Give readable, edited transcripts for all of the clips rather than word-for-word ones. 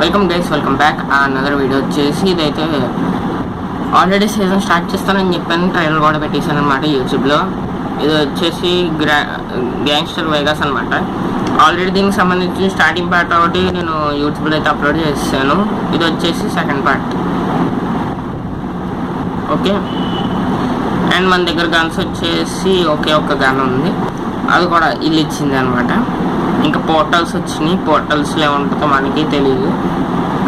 Welcome guys, welcome back. Another video వచ్చేసి ఇదైతే already season start చేస్తానని చెప్పాను, ట్రైలర్ కూడా పెట్టేశాను అనమాట యూట్యూబ్లో. ఇది వచ్చేసి గ్యాంగ్స్టర్ వేగాస్ అనమాట. ఆల్రెడీ దీనికి సంబంధించిన స్టార్టింగ్ పార్ట్ ఒకటి నేను యూట్యూబ్లో అయితే అప్లోడ్ చేశాను. ఇది వచ్చేసి సెకండ్ పార్ట్. ఓకే, అండ్ మన దగ్గర గన్స్ వచ్చేసి ఒకే ఒక్క గన్ ఉంది, అది కూడా ఇల్లు ఇచ్చింది అనమాట. ఇంకా పోర్టల్స్ వచ్చినాయి, పోర్టల్స్లో ఏముంటుందో మనకి తెలియదు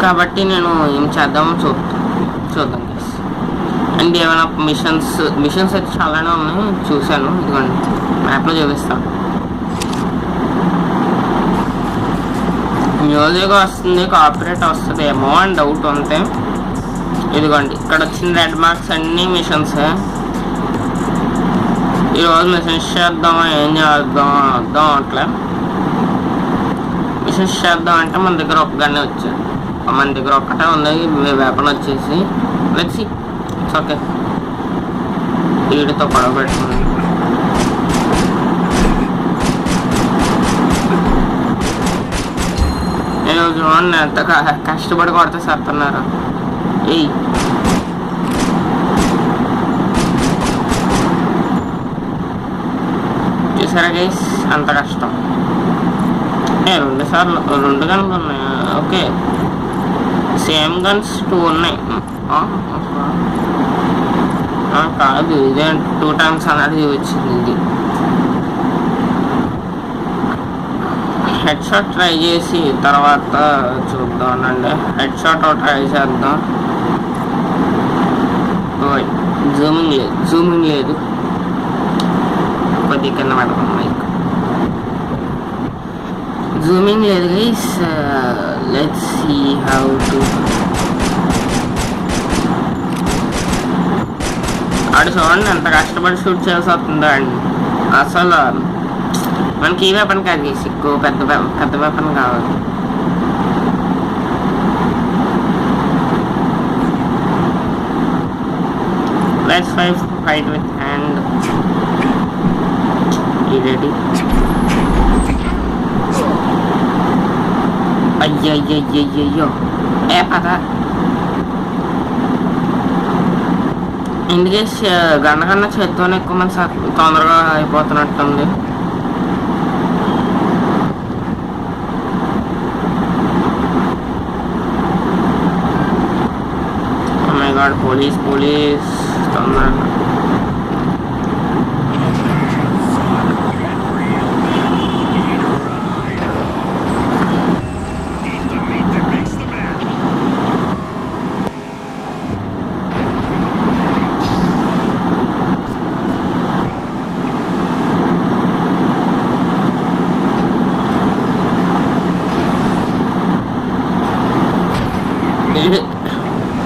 కాబట్టి నేను ఏం చేద్దామో చూద్దాం గైస్. అండ్ ఏమైనా మిషన్స్ అయితే చాలానే ఉన్నాయి, చూశాను. ఇదిగోండి మ్యాప్లో చూపిస్తాను. మ్యూజిక్ వస్తుంది, కాపీరైట్ వస్తుంది ఏమో అని డౌట్ ఉంటే ఇదిగోండి ఇక్కడ వచ్చిన రెడ్ మార్క్స్ అన్నీ మిషన్సే. ఈరోజు మిషన్స్ చేద్దామా ఏం చేద్దాం అట్లా. మిషన్స్ చేద్దాం అంటే మన దగ్గర ఒక గన్నే వచ్చాడు, మన దగ్గర ఒక్కటే ఉంది వెపన్ వచ్చేసి. Let's see, it's okay. వీడితో గొడవ పెట్టుకుంది. నేను చూడండి ఎంత కష్టపడి కొడితే సరుతున్నారు. ఏయ్ చూసారా గైస్, అంత కష్టం. 2 సార్లు 2 గన్లు ఉన్నాయి. ఓకే, సేమ్ గన్స్ 2 ఉన్నాయి. కాదు, ఇదే 2 టైమ్స్ అనేది వచ్చింది. ఇది హెడ్ షాట్ ట్రై చేసి తర్వాత చూద్దామండి. హెడ్ షాట్ ట్రై చేద్దాం. జూమింగ్ లేదు కొద్ది కింద పెడతాం మైక్. జూమింగ్ లేదు guys. Let's see how to. ఆడు చూడండి ఎంత కష్టపడి షూట్ చేయాల్సి వస్తుందో అండి. అసలు మనకి ఈ వెపన్ కాదు గైస్, ఎక్కువ పెద్ద వెపన్ కావాలి. Let's fight with hand. Ready. అయ్యో ఏ పద ఎందుకే గంట కన్నా చేత్తోనే ఎక్కువ మంది తొందరగా అయిపోతున్నట్టుంది. ఓ మై గాడ్, పోలీస్ తొందరగా.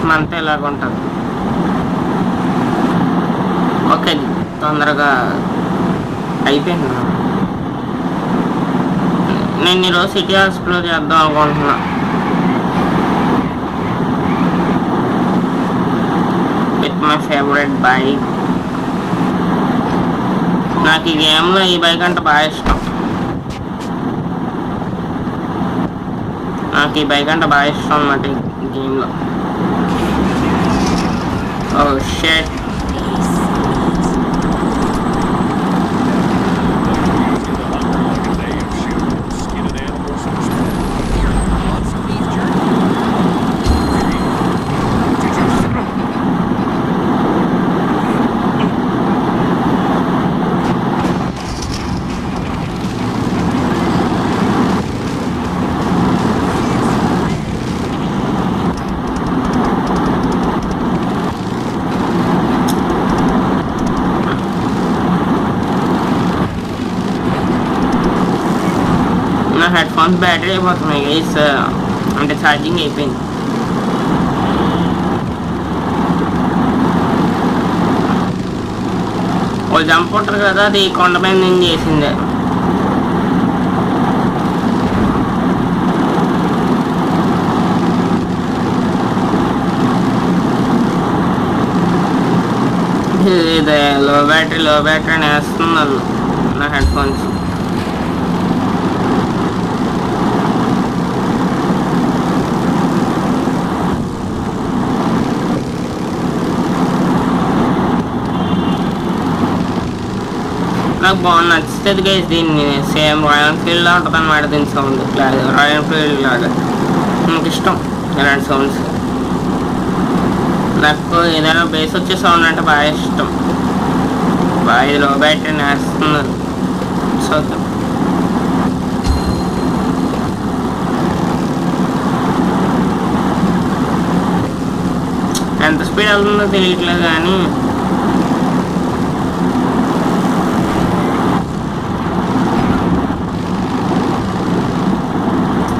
మనతో ఇలాగ ఉంటుంది. ఓకే, తొందరగా అయిపోయింది. నేను ఈరోజు సిటీ ఎక్స్ప్లోర్ చేద్దాం అనుకుంటున్నా. With my favourite bike. నాకు ఈ గేమ్లో ఈ బైక్ అంటే బాగా ఇష్టం. అన్నమాట ఈ గేమ్లో. Oh shit. Headphones battery అయిపోతున్నాయి గైస్, అంటే ఛార్జింగ్ అయిపోయింది. వాళ్ళు జంప్ ఉంటారు కదా, అది కొండ మీద నేను చేసిందే. ఇది లో బ్యాటరీ అని వేస్తున్నారు నా హెడ్ ఫోన్స్. నాకు బాగుంది, నచ్చుతుంది గైస్. దీన్ని సేమ్ రాయల్ ఎన్ఫీల్డ్లో ఉంటుంది అన్నమాట దీని సౌండ్. ఇట్లా రాయల్ ఎన్ఫీల్డ్ లాగా నాకు ఇష్టం ఇలాంటి సౌండ్స్. నాకు ఏదైనా బేస్ వచ్చే సౌండ్ అంటే బాగా ఇష్టం. బాగా ఇది లో బ్యాటరీ వేస్తున్నారు. సో ఎంత స్పీడ్ వెళ్తుందో తెలియట్లేదు కానీ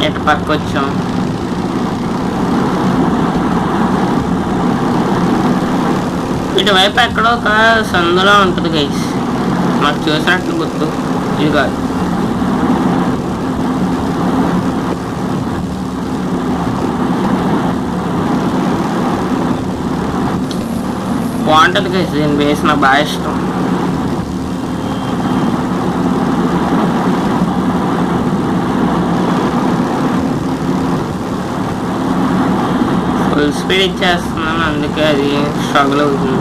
ఎటు పక్క వచ్చాం. ఇటువైపు ఎక్కడో ఒక సందులో ఉంటుంది గైస్, మాకు చూసినట్లు గుర్తు. ఇది కాదు, బాగుంటుంది గైస్. దీని బేస్ నాకు బాగా ఇష్టం. ఫుల్ స్పీడ్ ఇచ్చేస్తున్నాను, అందుకే అది స్ట్రగుల్ అవుతుంది.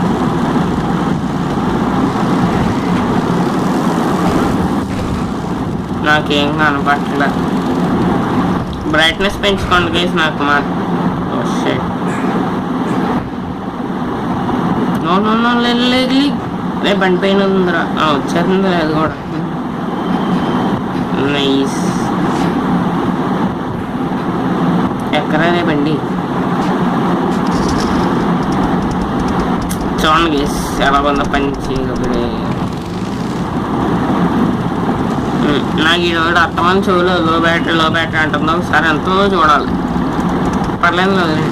నాకేం కనపట్లేదు. బ్రైట్నెస్ పెంచుకోండి గైస్. నాకు లేదు రే బండి పైన ఉందిరా, వచ్చేస్తుంది లేదు కూడా. నైస్. ఎక్కరా రే బండి. చూడండి గైస్ ఎలా ఉందో పంచి. నాకు ఈ రోజు అర్థమని చెవులు లో బ్యాటరీ అంటుందో ఒకసారి ఎంతో చూడాలి. పర్లేదు లేదు,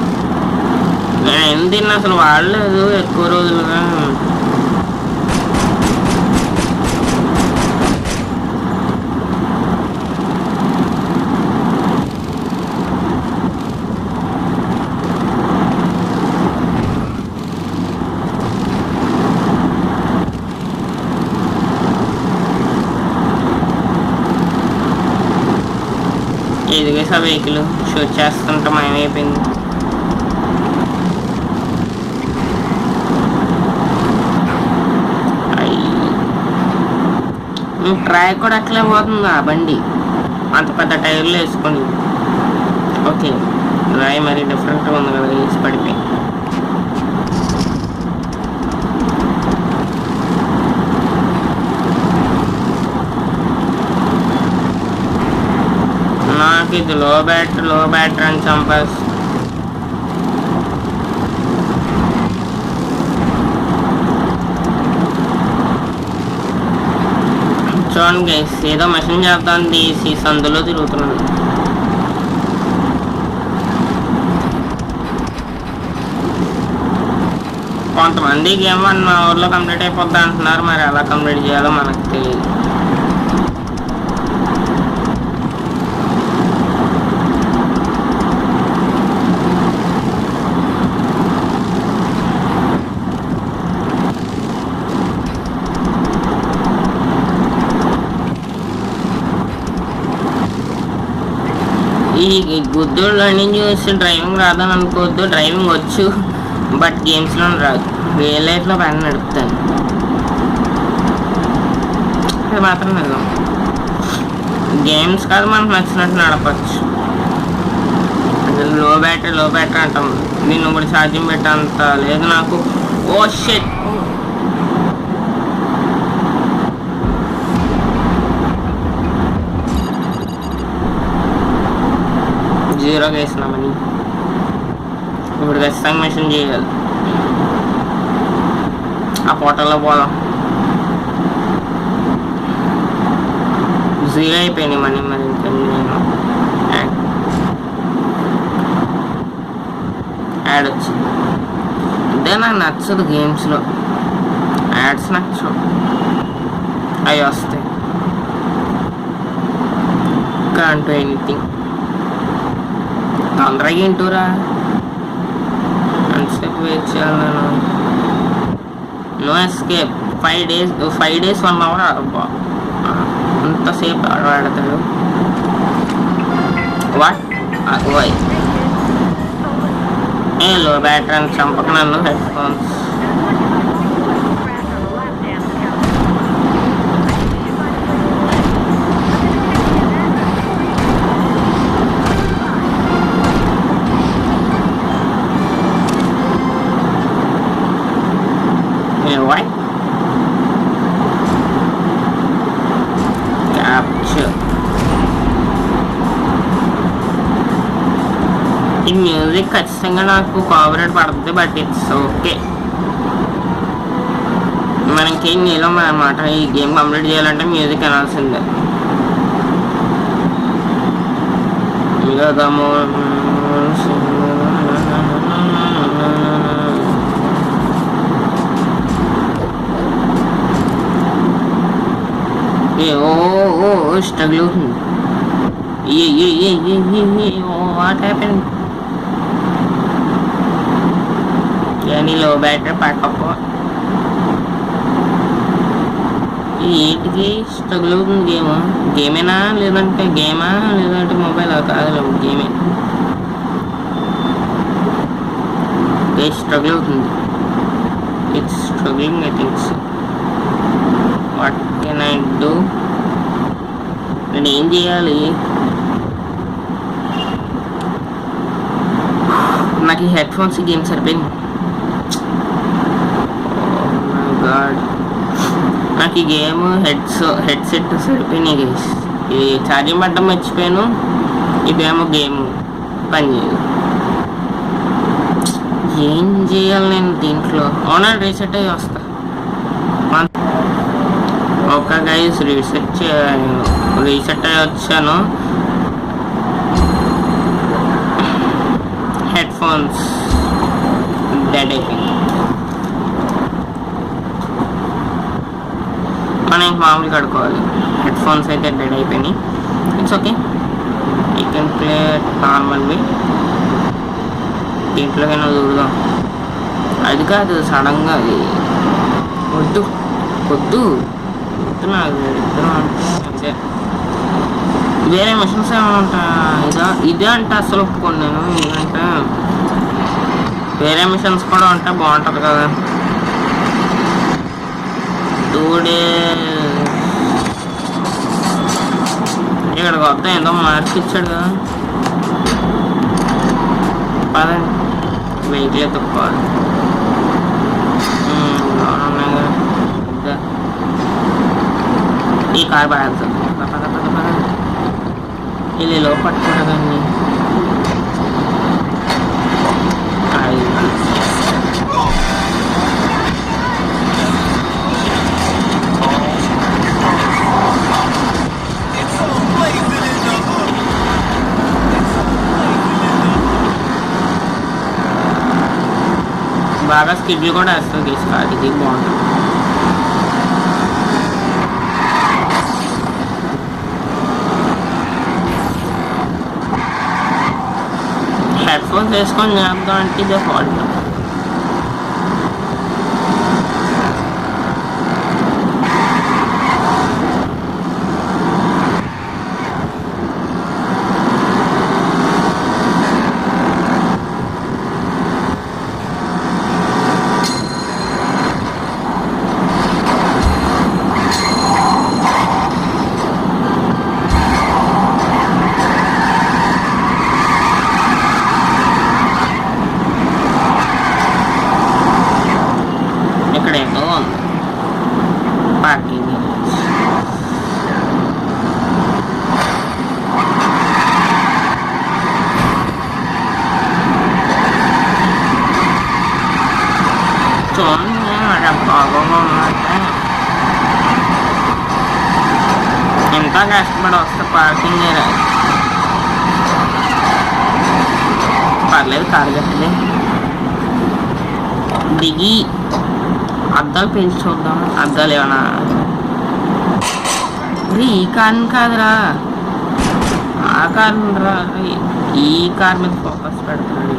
నేను ఏం తిన్నా అసలు వాడలేదు ఎక్కువ రోజులుగా. ఎదిగేసా వెహికల్ షూట్ చేస్తుంటే మాయమైపోయింది. ట్రాక్ కూడా అట్లే పోతుంది ఆ బండి, అంత పెద్ద టైర్లు వేసుకొని. ఓకే రాయి మరి డిఫరెంట్గా ఉంది కదా, వేసి పడిపోయి. నాకు ఇది లో బ్యాటరీ అని చంపేస్తుంది. చూడండి గైస్, ఏదో మెషిన్ చేద్దాం తీసి సందులో తిరుగుతున్నాను. కొంతమంది గేమ్ 1 అవర్లో కంప్లీట్ అయిపోద్ది అంటున్నారు, మరి ఎలా కంప్లీట్ చేయాలో మనకు తెలియదు. ఈ గుద్దులు అన్నీ చూసి డ్రైవింగ్ రాదని అనుకోవద్దు. డ్రైవింగ్ వచ్చు, బట్ గేమ్స్లో రాదు. రియల్ లైఫ్లో పని నడుపుతాను, అది మాత్రం నిజం. గేమ్స్ కాదు, మనకు నచ్చినట్టు నడపచ్చు. లో బ్యాటరీ అంటాం. దీన్ని ఇప్పుడు ఛార్జింగ్ పెట్టేంత లేదు నాకు. ఓ షిట్, జీరోగా వేసినామని. ఇప్పుడు ఖచ్చితంగా మెషిన్ చేయాలి. ఆ పోటల్లో పోదాం. జీరో అయిపోయినాయి మనీ. మరి నేను యాడ్ వచ్చింది. అంటే నాకు నచ్చదు గేమ్స్లో యాడ్స్, నచ్చవు. అవి వస్తాయి కాంటూ ఎనీథింగ్. తొందరగా ఏంటూరా అంతసేపు వెయిట్ చేయాలి నేను. No escape. 5 days 1 hour అంతసేపు ఆడతాడు. వాట్ వై ఏ లో బ్యాటరీ అని చంపక నన్ను. హెడ్ ఫోన్స్ ఈ మ్యూజిక్ ఖచ్చితంగా నాకు కాపరేట్ పడుతుంది, బట్ ఇట్స్ ఓకే. మనకేం నీలం అనమాట. ఈ గేమ్ కంప్లీట్ చేయాలంటే మ్యూజిక్ అనాల్సిందే. ఓ స్ట్రగుల్ అవుతుంది. What happen? కానీ లో బ్యాటరీ పట్టకపో ఏంటికి స్ట్రగుల్ అవుతుంది. గేమేనా లేదంటే మొబైల్ కాదు, గేమే స్ట్రగుల్ అవుతుంది. It's struggling I thinks. What can I do? నేను ఏం చేయాలి? నాకు ఈ హెడ్ ఫోన్స్ గేమ్ సరిపోయింది. గాడ్, నాకు ఈ గేమ్ హెడ్సెట్ సరిపోయినాయి గైస్. ఈ ఛార్జింగ్ పడ్డం మర్చిపోయాను. ఇదేమో గేమ్ పనిచేయదు. ఏం చేయాలి నేను దీంట్లో? అవునా, రీసెట్ అయ్యి వస్తా. ఓకే గైస్, రీసెట్ అయ్యి వచ్చాను. హెడ్ ఫోన్స్ డెడ్ అయిపోయింది. మనం మామూలు కడుకోవాలి. హెడ్ ఫోన్స్ అయితే డెడ్ అయిపోయినాయి. It's okay, you can play normal way. దీంట్లోకైనా చూద్దాం. అది కాదు, సడన్గా అది వద్దు నాకు అంతే. వేరే మిషన్స్ ఏమైనా ఉంటాయా? ఇదే అంటే అసలు ఒప్పుకోండి నేను. ఎందుకంటే వేరే మిషన్స్ కూడా ఉంటే బాగుంటుంది కదా. ఇక్కడికి వద్దాం, ఏదో మార్చిచ్చాడు కదా. పదండి, వెహికల్ తప్పుకోవాలి. ఈ కార్ బాగా వెళ్తుంది. ఇది లో పట్టుకోవడాన్ని బాగా స్కిడ్లు కూడా వేస్తుంది తీసుకోవాలి. ఇది బాగుంటుంది. హెడ్ ఫోన్స్ వేసుకొని జ్ఞాపకం అంటే ఇదే ఫాల్ట్. ఎంత కష్టపడి వస్తే పార్కింగ్ పర్లేదు. కారు కట్టలే దిగి అద్దాలు పెంచి చూద్దాం. అద్దాలు ఏమన్నా ఈ కారు కాదురా, ఆ కారు రా. ఈ కార్ మీద ఫోకస్ పెడతాడు.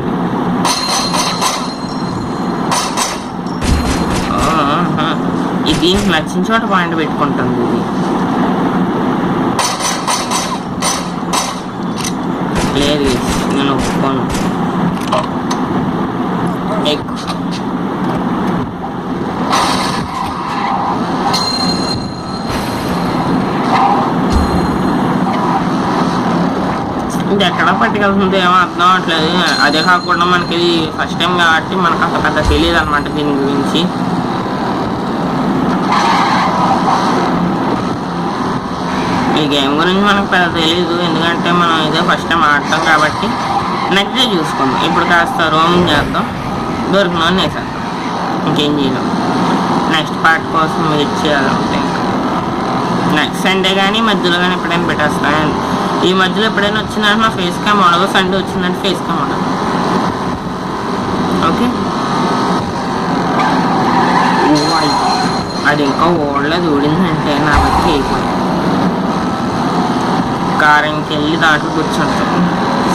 ఇది నచ్చిన చోట పాయింట్ పెట్టుకుంటుంది. ఇది లేదు, నేను ఒప్పుకోను. ఇది ఎక్కడ పట్టుకెళ్తుందో ఏమో అర్థం అవ్వట్లేదు. అదే కాకుండా మనకి ఇది ఫస్ట్ టైం కాబట్టి మనకు అంత పెద్ద తెలియదు అనమాట దీని గురించి. ఈ గేమ్ గురించి మనకు పెద్ద తెలియదు, ఎందుకంటే మనం ఇదే ఫస్ట్ టైం ఆడతాం కాబట్టి నెక్స్ట్ డే చూసుకుందాం. ఇప్పుడు కాస్త రోమింగ్ చేద్దాం, దొరికిన వేసేద్దాం, ఇంకేం చేయలేం. నెక్స్ట్ పార్ట్ కోసం వెయిట్ చేయాలంటే నెక్స్ట్ సండే కానీ మధ్యలో కానీ ఎప్పుడైనా పెట్టేస్తాను. ఈ మధ్యలో ఎప్పుడైనా వచ్చిందంటే నా ఫేస్ క్యామ్ ఉండదు, సండే వచ్చిందంటే ఫేస్ క్యామ్ ఉండదు. ఓకే, అది ఇంకా ఓడలేదు, ఊడిందంటే నా బట్టి అయిపోయింది. కారంకి వెళ్ళి దాంట్లో కూర్చుంటాం.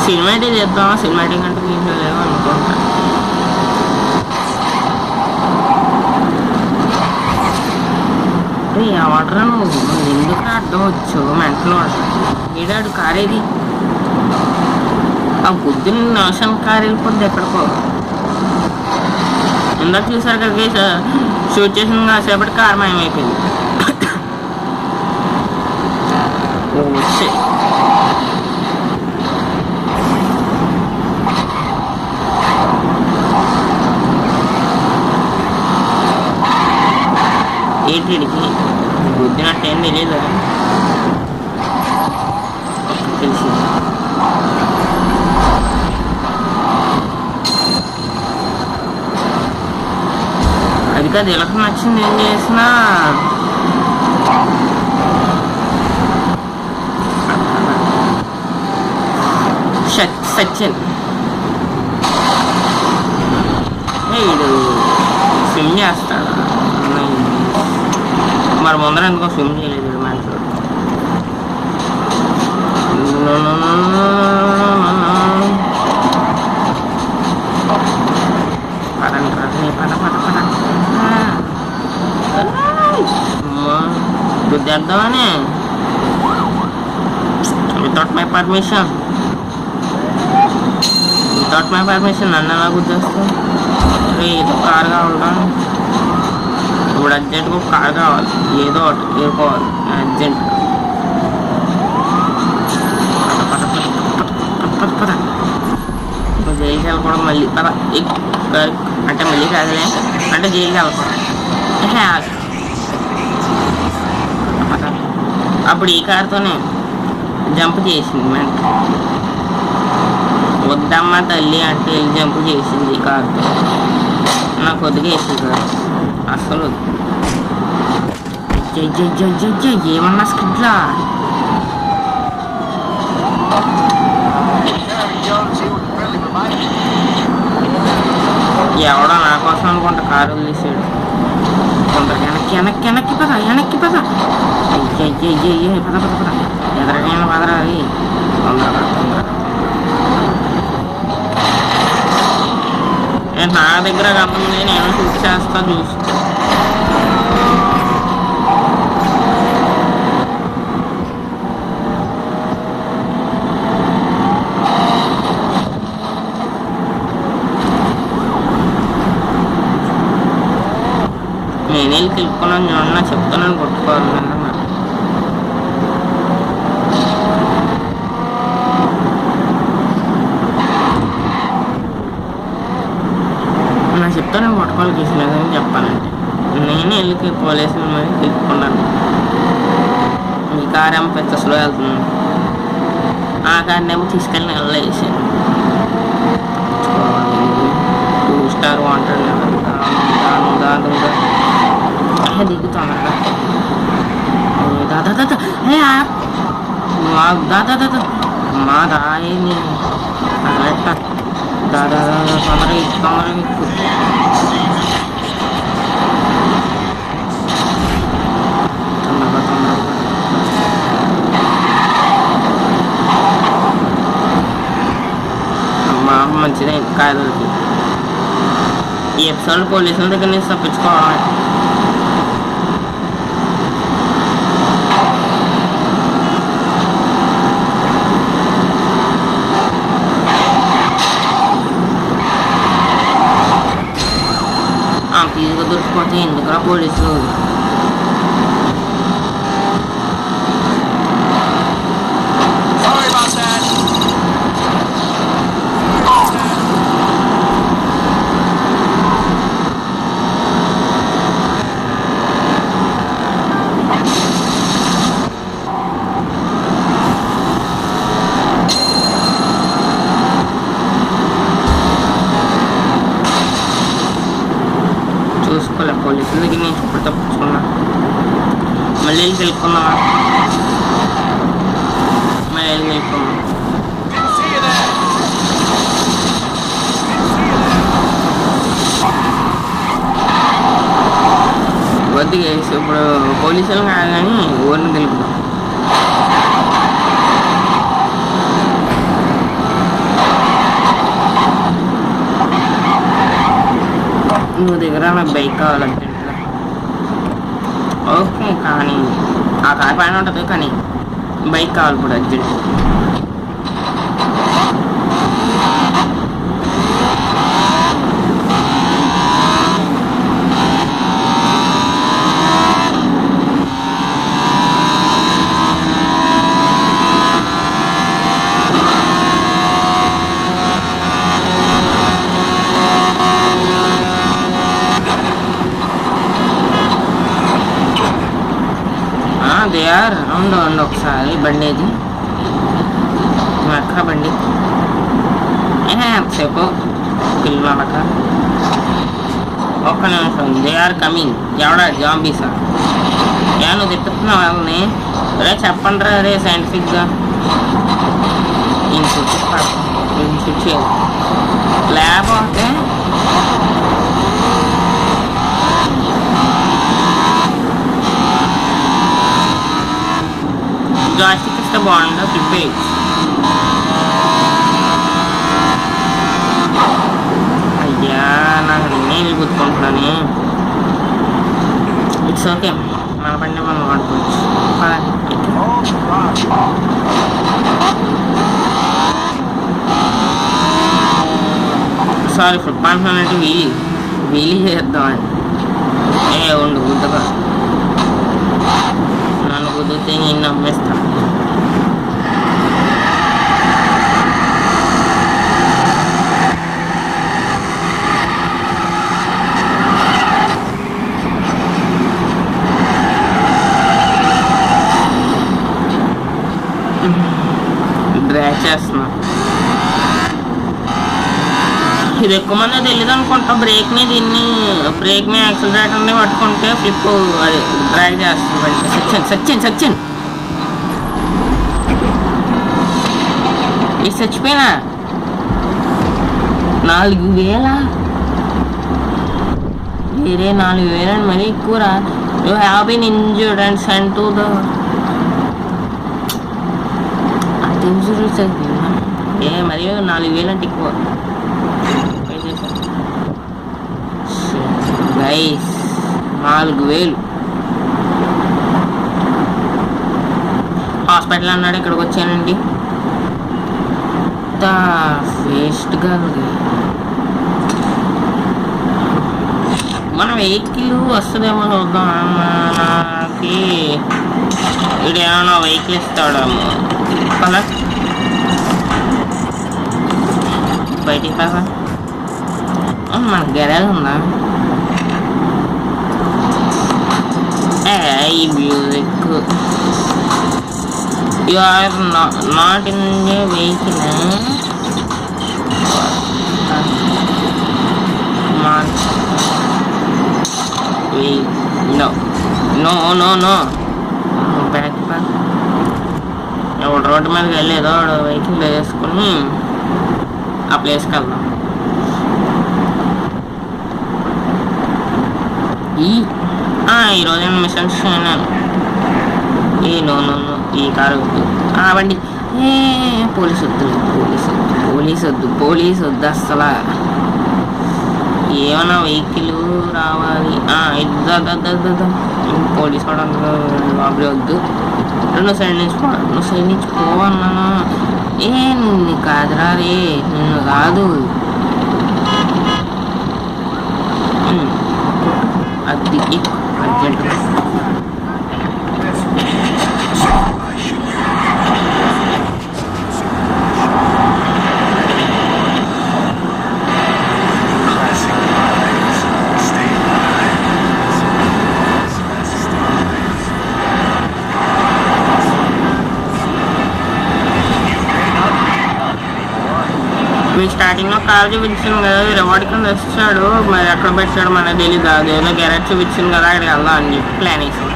సినిమాటిక్ చేద్దామా, సినిమాటిక్ అంటే దీంట్లో లేవు అనుకుంటా. ఎవడరా నువ్వు ఎందుకు అడ్డం వచ్చు మెంటలో ఏడాడు కారేది ఆ బుద్ధిని నోషన్ కారు వెళ్ళిపోద్ది ఎక్కడికో. ఇందాక చూసారు కదా షూట్ చేసిన కాసేపటి కారు మాయమైపోయింది. వచ్చే ఏంటికి బుద్ధినట్టు ఏం తెలియదు, తెలిసింది. అది కాదు వీళ్ళకి నచ్చింది ఏం చేసినా సచిన్ వీడు స్విమ్ చేస్తాడు. మరి ముందర ఎందుకో స్విమ్ చేయలేదు మ్యాచ్. గుద్దేద్దామని వితౌట్ మై పర్మిషన్ నన్ను ఎలా గుద్దేస్తావు? ఏదో కారు కావాలా ఇప్పుడు, అర్జెంట్గా ఒక కారు కావాలి, ఏదో ఒకటి ఏరుకోవాలి అర్జెంట్. జైలుకి వెళ్ళకూడదు మళ్ళీ పద అంటే మళ్ళీ కాదులే అంటే జైలుకి వెళ్ళకూడదు. అప్పుడు ఈ కారుతోనే జంప్ చేసింది మెంట. వద్దమ్మా తల్లి అంటే జంప్ చేసింది ఈ కారుతో. నాకు కొద్దిగా వేసింది కాదు అసలు. ఏమన్నా స్కిడ్లా ఎవడో నా కోసం అనుకుంటా కారు వదిలేసాడు. కొందరు వెనక్కి పద ఎదరకైనా పదరా అది నా దగ్గర గమ్ముంది, నేను షూట్ చేస్తా చూసి. నేనే తెలుపుకున్నాను చూడన్నా, చెప్తున్నాను కొట్టుకోవాలి. నా చెప్తాను కొట్టుకోవాలి గీసినదని చెప్పానంటే నేనే వెళ్ళి పోలీసులు మరి తెలుపుకున్నాను. ఈ కారు ఏమో పెద్ద స్లో వెళ్తున్నాను, ఆ కార్ని ఏమో తీసుకెళ్ళి నెలలో వేసాను. 2 స్టార్ వాంటెడ్ లెవెల్ దిగుతాను దాదా మా దాయని దాదా తొందరగా ఎక్కు. అమ్మా మంచిదే కాయలకి. ఈ ఎపిసోడ్ పోలీసుల దగ్గర నుంచి తప్పించుకోవాలి. ఈజీగా దొరికిపోతే ఎందుకురా పోలీసులు. పోలీసుల దగ్గర నుంచి ఇప్పుడు తప్పించుకున్నా. మళ్ళీ వెళ్ళి తెలుసుకున్నావా? మళ్ళీ వెళ్ళి తెలుసుకున్నా. వద్దు ఇప్పుడు పోలీసులు కాదు కానీ ఊరిని తెలుపుదాం. నువ్వు దగ్గర నాకు బైక్ కావాలంటే ఓకే, కానీ ఆ కార్ పైన ఉంటుంది కానీ బైక్ కావాలి కూడా అర్జెంట్. దేర్ ఉండు ఒకసారి బండి ఏది ఎక్కడ బండి ఎంతసేపు పిల్లలక ఒక్క నిమిషం. They are coming. ఎవడా జాంబీసా? నువ్వు తిప్పుతున్నావు వాళ్ళని? రే చెప్పండి రా రే సైంటిఫిక్గా. లేకపోతే జాస్టిక్ ఇస్తే బాగుందా? ఫ్లిప్ అయ్యా నాకు నేను గుర్తుకుంటున్నాను. ఇట్స్ ఓకే, మన పని మనం వాడుకోవచ్చు. సారీ ఫుడ్ అంటున్నానంటే వీలీ చేద్దామని. ఉండు గుద్దగా నన్ను కుదిరితే నేను నమ్మేస్తా. డ్రైవ్ చేస్తున్నా. ఇది ఎక్కువ మంది తెలియదు అనుకుంటా. బ్రేక్ని యాక్సిలరేటర్ని పట్టుకుంటే ఫ్లిప్ అది డ్రైవ్ చేస్తుంది. సచిన్ ఇది చచ్చిపోయినా 4,000 వేరే 4,000 అని మరీ ఎక్కువ రా. You have been injured and sent to the insurance మరి 4,000 అంటే ఎక్కువ. గైస్ 4,000 హాస్పిటల్ అన్నాడు. ఇక్కడికి వచ్చానండి. వేస్ట్గా మన వెహికల్ వస్తుందేమో చూద్దాం. మనకి ఇక్కడ ఏమైనా వెహికల్ ఇస్తాడేమో కదా. బయటికి కాదా మనకు గెరేజ్ ఉందా? ఈ music you are not in the vehicle. No back ఎవడు రోడ్డు మీదకి వెళ్ళేదో వెహికల్ వేసుకుని ఆ ప్లేస్కి వెళ్దాం. ఈరోజు నేను మిషన్స్ చేయను. నో ఈ కారు బండి పోలీసు వద్దు అసలు. ఏమన్నా వెహికల్ రావాలి. పోలీసు కూడా బాబు వద్దు. నువ్వు సైడ్ నుంచి పోవన్నాను. నిన్ను కాదురా రే, నిన్ను కాదు. అది అర్జెంట్. మీ స్టార్టింగ్లో కార్ చూపించాను కదా, రివార్డ్ కింద వచ్చాడు, మరి ఎక్కడ పెట్టాడు మనకు తెలీదు. అదేదో గ్యారేజ్ చూపించింది కదా, అక్కడికి వెళ్దాం అని చెప్పి ప్లాన్ వేసాం.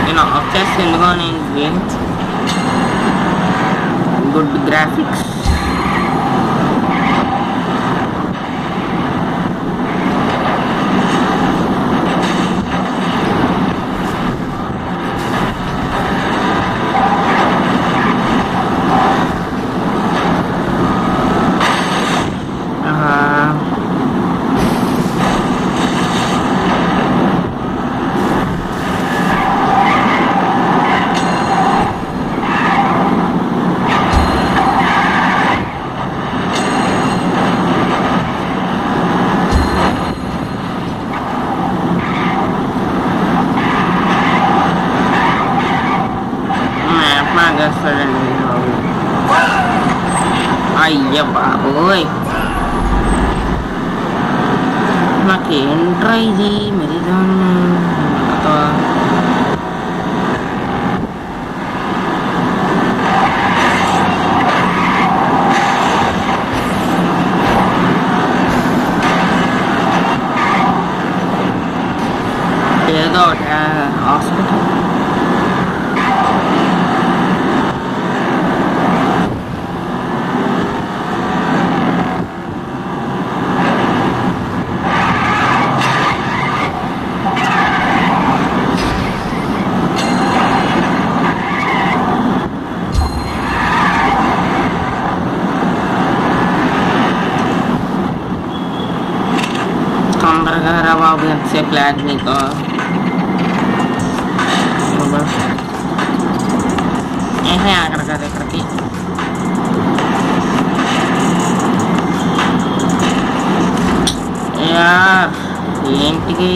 నేను ఆఫ్ చేస్తే ఎందుకో అనేది గుడ్ గ్రాఫిక్స్. అయ్య బాబోయ్, నాకేంట్రా ఇది మరి దాన్ని ఏదో హాస్పిటల్. తొందరగా రా బాబు, ఎంతసేపు లాగ్ నీకు. ఏహే అక్కడ కాదు, ఇక్కడికి. యార్ ఏంటికి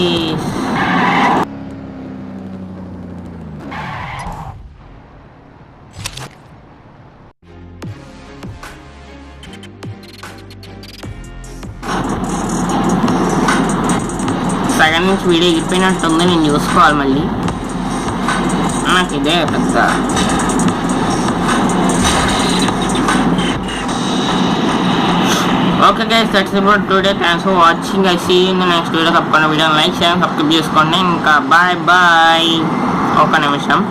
సగం నుంచి వీడియో ఎగిరిపోయినట్టుంది, నేను చూసుకోవాలి మళ్ళీ. నాకు ఇదే పెద్ద okay guys, that's about today. Thanks for watching. I see in the next video. తప్పకుండా వీడియోని లైక్ చేయండి, సబ్స్క్రైబ్ చేసుకోండి. ఇంకా బాయ్ బాయ్. ఒక నిమిషం.